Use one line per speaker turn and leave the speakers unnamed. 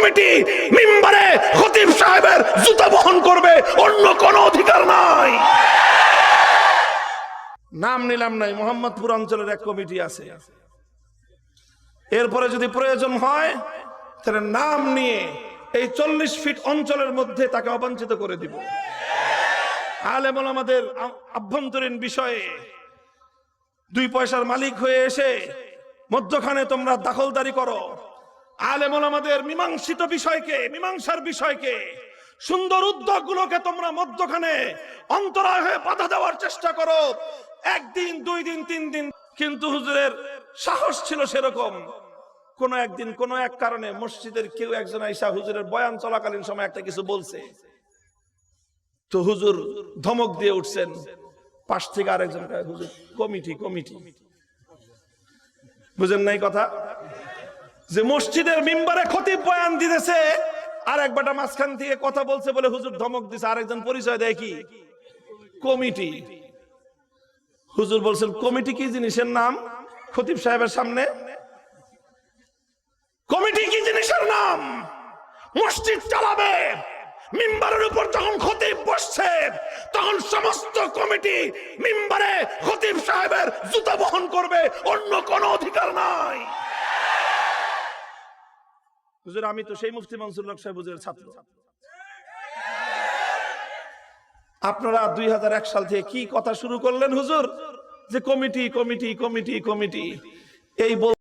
Committee মিম্বারে খতিব সাহেবের জুতা বহন করবে, অন্য কোনো অধিকার নাই। নাম নিলাম নাই, মোহাম্মদপুর অঞ্চলের এক কমিটি আছে। এরপরে যদি প্রয়োজন হয় তাহলে নাম নিয়ে এই 40 ফিট অঞ্চলের মধ্যে তাকে অবাঞ্ছিত করে দিব। আলেম ওলামাদের আভ্যন্তরীণ বিষয়ে 2 পয়সার মালিক হয়ে এসে মধ্যখানে তোমরা দখলদারি করো। আলেম ওলামাদের মীমাংসার বিষয়কে সুন্দর উদ্যোগগুলোকে তোমরা মধ্যখানে অন্তরায় হয়ে বাধা দেওয়ার চেষ্টা করো। 1 দিন 2 দিন 3 দিন, কিন্তু হুজুরের সাহস ছিল সেরকম। কোন একদিন কোন এক কারণে মসজিদের কেউ একজন আইসা হুজুরের বয়ান চলাকালীন সময় একটা কিছু বলছে, তো হুজুর ধমক দিয়ে উঠছেন। পাশ থেকে আরেকজন হুজুর কমিটি বুঝেন নাই কথা, যে মসজিদের মিম্বারে খতিব বয়ান দিতেছে আর এক বেটা মাঝখান থেকে কথা বলছে বলে হুজুর ধমক দিছে, আরেকজন পরিচয় দেয় কি কমিটি। হুজুর বলছেন কমিটি কি জিনিসের নাম? খতিব সাহেবের সামনে কমিটি কি জিনিসের নাম? মসজিদ চালাবে, মিম্বারের উপর যখন খতিব বসছে তখন সমস্ত কমিটি মিম্বারে খতিব সাহেবের জুতা বহন করবে, অন্য কোনো অধিকার নাই। হুজুর আমি তো সেই মুফতি মনসুর হক সাহেব হুজুরের ছাত্র। আপনারা 2001 সাল থেকে কি কথা শুরু করলেন হুজুর, যে কমিটি এই